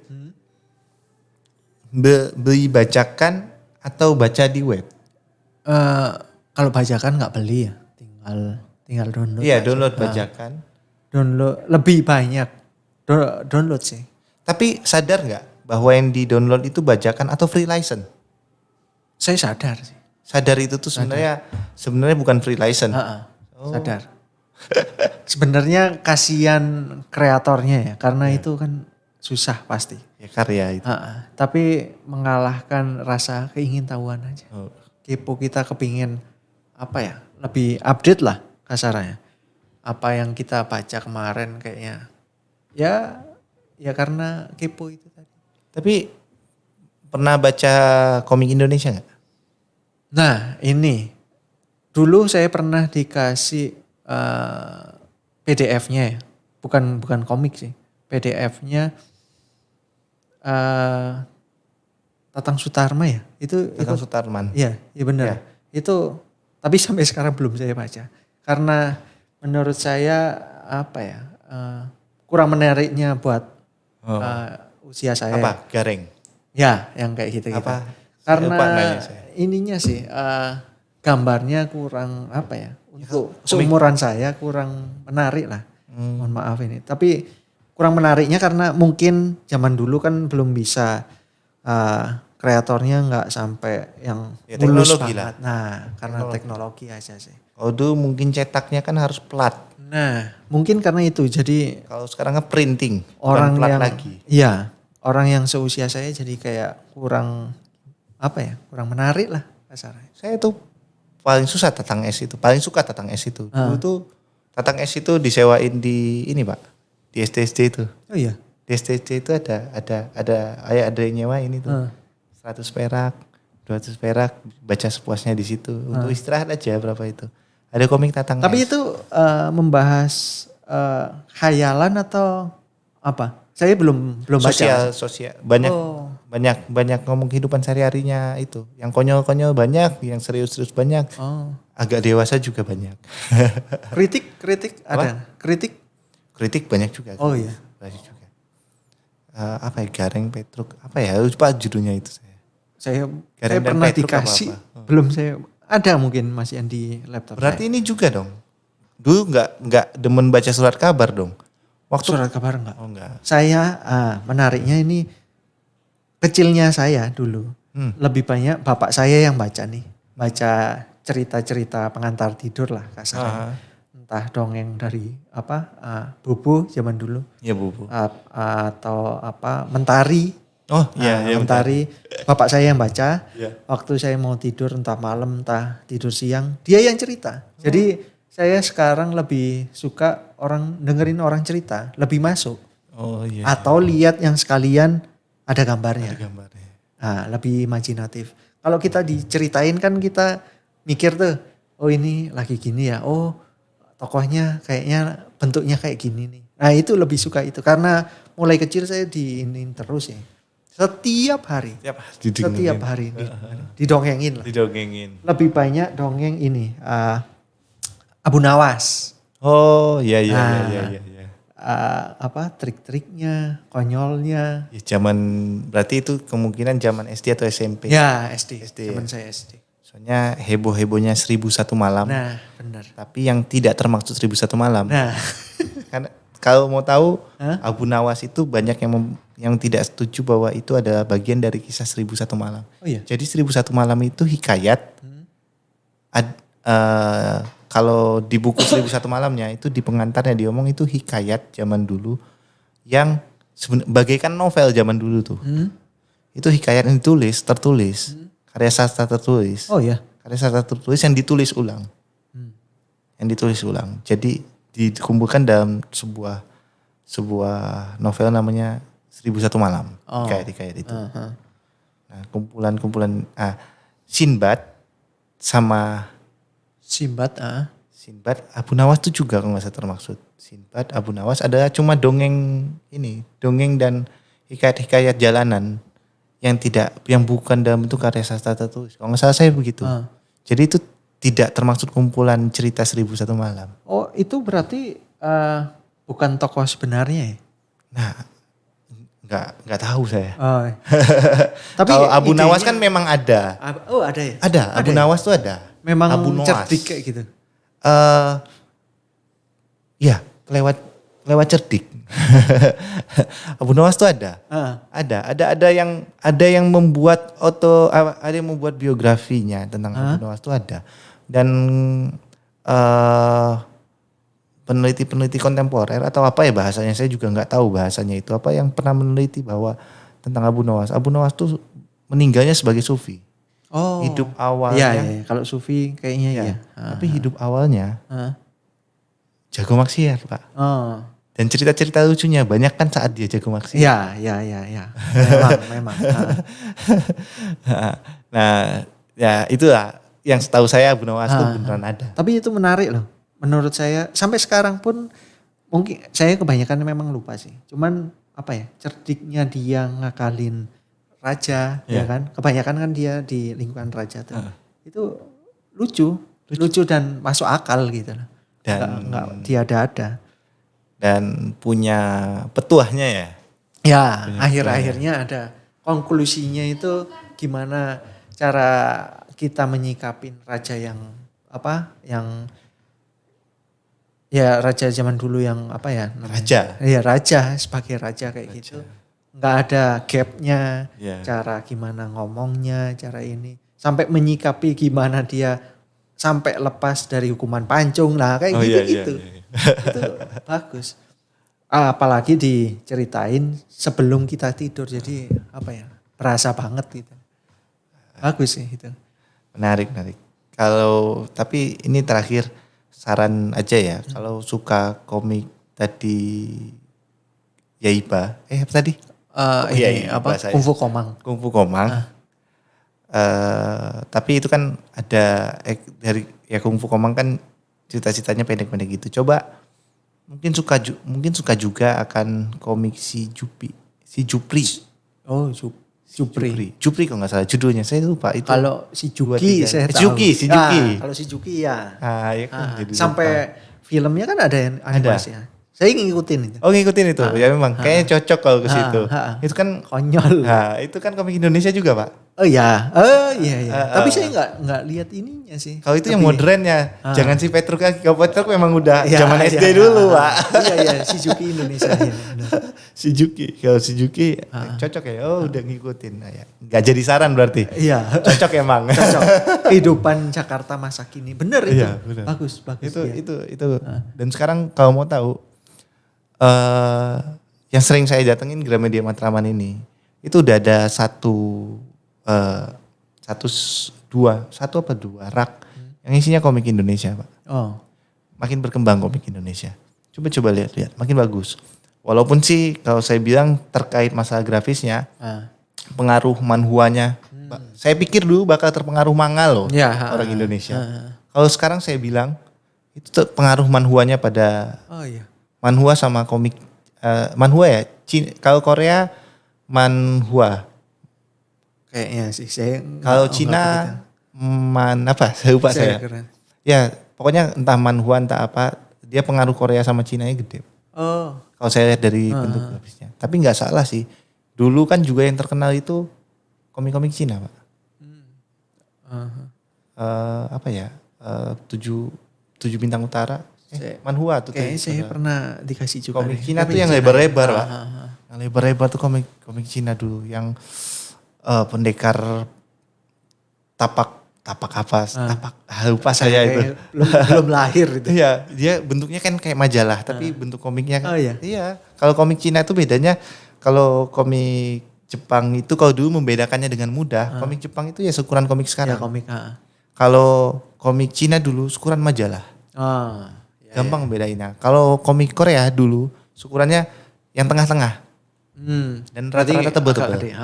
Speaker 1: beli bajakan atau baca di web?
Speaker 2: Kalau bajakan nggak beli ya, tinggal download.
Speaker 1: Iya
Speaker 2: aja.
Speaker 1: download bajakan.
Speaker 2: Download lebih banyak. Download sih.
Speaker 1: Tapi sadar nggak bahwa yang di download itu bajakan atau free license?
Speaker 2: Saya sadar sih.
Speaker 1: Sadar itu tuh sebenarnya bukan free license.
Speaker 2: Sadar. Sebenarnya kasihan kreatornya ya, karena itu kan susah pasti.
Speaker 1: Ya karya itu.
Speaker 2: Tapi mengalahkan rasa keingintahuan aja.
Speaker 1: Oh.
Speaker 2: Kepo kita kepingin apa ya, lebih update lah kasarnya. Apa yang kita baca kemarin kayaknya. Ya karena kepo itu tadi.
Speaker 1: Tapi pernah baca komik Indonesia nggak?
Speaker 2: Nah ini, dulu saya pernah dikasih PDF-nya ya. Bukan komik sih. PDF-nya Tatang Sutarma ya. Itu
Speaker 1: Sutarman.
Speaker 2: Iya benar.
Speaker 1: Ya.
Speaker 2: Itu tapi sampai sekarang belum saya baca. Karena menurut saya apa ya, kurang menariknya buat usia saya.
Speaker 1: Apa? Gareng?
Speaker 2: Ya, yang kayak gitu.
Speaker 1: Apa?
Speaker 2: Karena
Speaker 1: Lupa nanya saya.
Speaker 2: ininya sih gambarnya kurang apa ya, untuk seumuran saya kurang menarik lah. Mohon maaf ini. Tapi kurang menariknya karena mungkin zaman dulu kan belum bisa kreatornya nggak sampai yang
Speaker 1: Ya,
Speaker 2: mulus
Speaker 1: teknologi
Speaker 2: banget.
Speaker 1: lah.
Speaker 2: Nah, karena teknologi aja sih.
Speaker 1: Kalau dulu mungkin cetaknya kan harus plat.
Speaker 2: Nah, mungkin karena itu jadi
Speaker 1: Kalau sekarang printing,
Speaker 2: orang
Speaker 1: bukan plat
Speaker 2: yang
Speaker 1: lagi.
Speaker 2: iya, orang yang seusia saya jadi kayak kurang apa ya, kurang menarik lah kasarnya.
Speaker 1: Saya tuh paling susah Tatang S itu, paling suka Tatang S itu. Dulu tuh Tatang S itu disewain di ini Pak, di STSD itu.
Speaker 2: Oh iya.
Speaker 1: Di STSD itu ada yang nyewain itu. 100 perak, 200 perak, baca sepuasnya di situ. Untuk istirahat aja berapa itu. Ada komik Tatang
Speaker 2: Tapi
Speaker 1: S.
Speaker 2: itu membahas khayalan atau apa? Saya belum baca.
Speaker 1: Sosial banyak ngomong kehidupan sehari-harinya itu. Yang konyol-konyol banyak, yang serius-serius banyak.
Speaker 2: Oh.
Speaker 1: Agak dewasa juga banyak.
Speaker 2: Kritik ada.
Speaker 1: Kritik banyak juga.
Speaker 2: Oh iya.
Speaker 1: Banyak juga. Apa ya, Gareng Petruk, apa ya, lupa judulnya itu saya.
Speaker 2: Saya
Speaker 1: Gareng dan
Speaker 2: pernah
Speaker 1: Petruk
Speaker 2: dikasih,
Speaker 1: apa-apa.
Speaker 2: belum saya ada mungkin masih yang di laptop.
Speaker 1: Berarti ini juga dong. Dulu nggak demen baca surat kabar dong. Waktu
Speaker 2: surat kabar enggak?
Speaker 1: Oh enggak.
Speaker 2: Saya menariknya ini kecilnya saya dulu lebih banyak bapak saya yang baca nih, baca cerita-cerita pengantar tidur lah kasarnya. Entah dongeng dari apa Bobo zaman dulu.
Speaker 1: Ya Bu.
Speaker 2: Atau apa Mentari.
Speaker 1: Oh iya,
Speaker 2: Mentari. Bapak saya yang baca.
Speaker 1: Iya.
Speaker 2: Waktu saya mau tidur entah malam entah tidur siang, dia yang cerita. Jadi saya sekarang lebih suka dengerin orang cerita, lebih masuk.
Speaker 1: Oh iya.
Speaker 2: Atau lihat yang sekalian ada gambarnya.
Speaker 1: Ada gambarnya.
Speaker 2: Nah, lebih imajinatif. Kalau kita diceritain kan kita mikir tuh, oh ini lagi gini ya, oh tokohnya kayaknya bentuknya kayak gini nih. Nah itu lebih suka itu karena mulai kecil saya diinin terus ya. Setiap hari. Setiap hari didongengin lah.
Speaker 1: Didongengin.
Speaker 2: Lebih banyak dongeng ini Abu Nawas.
Speaker 1: Oh iya.
Speaker 2: Apa trik-triknya, konyolnya.
Speaker 1: Ya, berarti itu kemungkinan zaman SD atau SMP.
Speaker 2: Ya SD. Zaman
Speaker 1: ya?
Speaker 2: saya SD.
Speaker 1: Soalnya heboh-hebohnya 1001 malam.
Speaker 2: Nah benar.
Speaker 1: Tapi yang tidak termaksud 1001 malam.
Speaker 2: Nah.
Speaker 1: Karena kalau mau tahu Abu Nawas itu banyak yang tidak setuju bahwa itu adalah bagian dari kisah 1001 malam.
Speaker 2: Oh iya.
Speaker 1: Jadi 1001 malam itu hikayat. Kalau di buku 1001 malamnya itu di pengantarnya diomong itu hikayat zaman dulu yang bagaikan novel zaman dulu tuh. Itu hikayat yang tertulis, karya sastra tertulis.
Speaker 2: Oh ya.
Speaker 1: Karya sastra tertulis yang ditulis ulang. Yang ditulis ulang. Jadi dikumpulkan dalam sebuah novel namanya 1001 malam. Hikayat itu. Nah, kumpulan Sinbad sama Sinbad, Abu Nawas itu juga kalau nggak salah termaksud. Sinbad, Abu Nawas ada cuma dongeng dan hikayat-hikayat jalanan yang bukan dalam bentuk karya sastra tertulis. Kalau nggak salah saya begitu. Jadi itu tidak termaksud kumpulan cerita 1001 malam.
Speaker 2: Oh itu berarti bukan tokoh sebenarnya ya?
Speaker 1: Nah, nggak tahu saya.
Speaker 2: Oh. Tapi
Speaker 1: kalau Abu Nawas kan memang ada.
Speaker 2: Oh ada ya?
Speaker 1: Ada, Abu Nawas tuh ada.
Speaker 2: Memang
Speaker 1: Abu Nawas.
Speaker 2: cerdik kayak gitu.
Speaker 1: Ya, lewat cerdik. Abu Nawas tuh ada. Ada yang membuat biografinya tentang Abu Nawas tuh ada. Dan peneliti kontemporer atau apa ya bahasanya, saya juga nggak tahu bahasanya itu apa, yang pernah meneliti bahwa tentang Abu Nawas tuh meninggalnya sebagai sufi.
Speaker 2: Oh.
Speaker 1: Hidup awalnya.
Speaker 2: Iya. Kalau sufi kayaknya iya.
Speaker 1: Tapi hidup awalnya jago maksiat, Pak.
Speaker 2: Oh.
Speaker 1: Dan cerita-cerita lucunya banyak kan saat dia jago maksiat.
Speaker 2: Iya. Memang.
Speaker 1: Nah, ya itulah yang setahu saya Abu Nawas itu beneran ada.
Speaker 2: Tapi itu menarik loh. Menurut saya sampai sekarang pun mungkin saya kebanyakan memang lupa sih. Cuman apa ya, cerdiknya dia ngakalin raja, ya kan? Kebanyakan kan dia di lingkungan raja tuh. Itu lucu dan masuk akal gitu loh.
Speaker 1: Dan
Speaker 2: nggak tiada-ada.
Speaker 1: Dan punya petuahnya ya.
Speaker 2: Ya, akhir-akhirnya ada konklusinya itu gimana cara kita menyikapin raja yang ya raja zaman dulu yang apa ya namanya?
Speaker 1: Raja.
Speaker 2: Iya, raja sebagai raja kayak gitu. Nggak ada gapnya,
Speaker 1: Yeah.
Speaker 2: cara gimana ngomongnya, cara ini. Sampai menyikapi gimana dia sampai lepas dari hukuman pancung lah kayak gitu-gitu.
Speaker 1: Iya.
Speaker 2: Itu bagus. Apalagi diceritain sebelum kita tidur, jadi apa ya, berasa banget gitu. Bagus sih itu.
Speaker 1: Menarik. Tapi ini terakhir saran aja ya. Kalau suka komik tadi Yaiba, apa tadi?
Speaker 2: Kungfu Komang.
Speaker 1: Kungfu Komang. Tapi itu kan ada dari ya Kungfu Komang kan cerita-ceritanya pendek-pendek gitu. Coba mungkin suka juga akan komik si Jupri.
Speaker 2: Oh, Jupri
Speaker 1: kalau nggak salah judulnya, saya lupa itu.
Speaker 2: Kalau si Juki saya tahu.
Speaker 1: Si Juki.
Speaker 2: Kalau si Juki ya.
Speaker 1: Ya kan,
Speaker 2: sampai filmnya kan ada yang animasi ya. Saya ngikutin itu.
Speaker 1: Oh ngikutin itu, ya memang kayaknya cocok kalau ke situ. Itu kan
Speaker 2: konyol.
Speaker 1: Nah, itu kan komik Indonesia juga, Pak.
Speaker 2: Oh iya, tapi saya nggak lihat ininya sih.
Speaker 1: Kalau itu yang modernnya, jangan si Petruk lagi. Kalau Petruk memang udah zaman SD dulu, Pak.
Speaker 2: Iya, si Juki Indonesia. Ya,
Speaker 1: si Juki cocok ya. Oh udah ngikutin. Nah, ya. Gak jadi saran berarti.
Speaker 2: Iya.
Speaker 1: Cocok emang.
Speaker 2: Cocok. Kehidupan Jakarta masa kini. Bener itu.
Speaker 1: Iya, bener.
Speaker 2: Bagus.
Speaker 1: Itu. Dan sekarang kalau mau tahu, yang sering saya datengin Gramedia Matraman ini, itu udah ada satu apa dua rak yang isinya komik Indonesia, Pak.
Speaker 2: Oh.
Speaker 1: Makin berkembang komik Indonesia. Coba lihat, makin bagus. Walaupun sih kalau saya bilang terkait masalah grafisnya, pengaruh manhwanya, saya pikir dulu bakal terpengaruh manga loh orang Indonesia. Kalau sekarang saya bilang itu pengaruh manhwanya pada
Speaker 2: Oh iya.
Speaker 1: manhwa sama komik manhwa ya. Kalau Korea manhwa.
Speaker 2: Kayaknya sih saya.
Speaker 1: Kalau Cina apa? Saya lupa saya.
Speaker 2: Keren.
Speaker 1: Ya, pokoknya entah manhwa entah apa, dia pengaruh Korea sama Cina gede.
Speaker 2: Oh.
Speaker 1: Kalau saya lihat dari bentuk grafisnya. Tapi nggak salah sih. Dulu kan juga yang terkenal itu komik-komik Cina, Pak. Apa ya? Tujuh bintang utara. Manhwa tuh.
Speaker 2: Kayaknya saya pernah dikasih juga.
Speaker 1: Komik Cina tuh yang lebar-lebar, Pak. Yang lebar-lebar tuh komik Cina dulu. Yang pendekar tapak apa? Tapak lupa saya itu.
Speaker 2: Belum lahir itu.
Speaker 1: Iya, dia bentuknya kan kayak majalah, tapi bentuk komiknya kan.
Speaker 2: Oh iya.
Speaker 1: Iya. Kalau komik Cina itu bedanya, kalau komik Jepang itu kalau dulu membedakannya dengan mudah, komik Jepang itu ya seukuran komik
Speaker 2: Ya
Speaker 1: sekarang.
Speaker 2: komik.
Speaker 1: Kalau komik Cina dulu seukuran majalah.
Speaker 2: Oh.
Speaker 1: Gampang bedainnya. Kalau komik Korea dulu ukurannya yang tengah-tengah. Dan rata-rata tebel-tebel.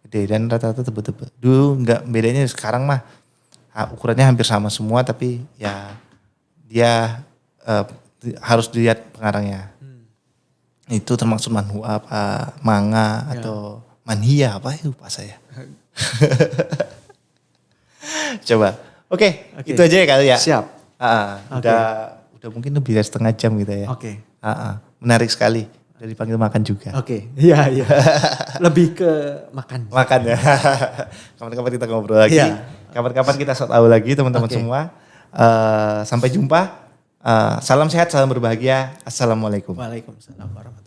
Speaker 1: Gede dan rata-rata tebel-tebel. Dulu nggak bedanya, sekarang mah ukurannya hampir sama semua, tapi ya dia harus dilihat pengarangnya. Itu termasuk manhwa apa, manga atau manhia apa ya, lupa saya. Coba. Oke, itu aja ya kali ya.
Speaker 2: Siap.
Speaker 1: Udah mungkin lebih dari setengah jam gitu ya.
Speaker 2: Oke.
Speaker 1: Menarik sekali. Udah dipanggil makan juga.
Speaker 2: Oke. Iya. Lebih ke makan.
Speaker 1: Makan ya. Kapan-kapan kita ngobrol lagi.
Speaker 2: Iya.
Speaker 1: Kapan-kapan kita shout out lagi teman-teman semua. Sampai jumpa. Salam sehat, salam berbahagia. Assalamualaikum.
Speaker 2: Waalaikumsalam warahmatullahi wabarakatuh.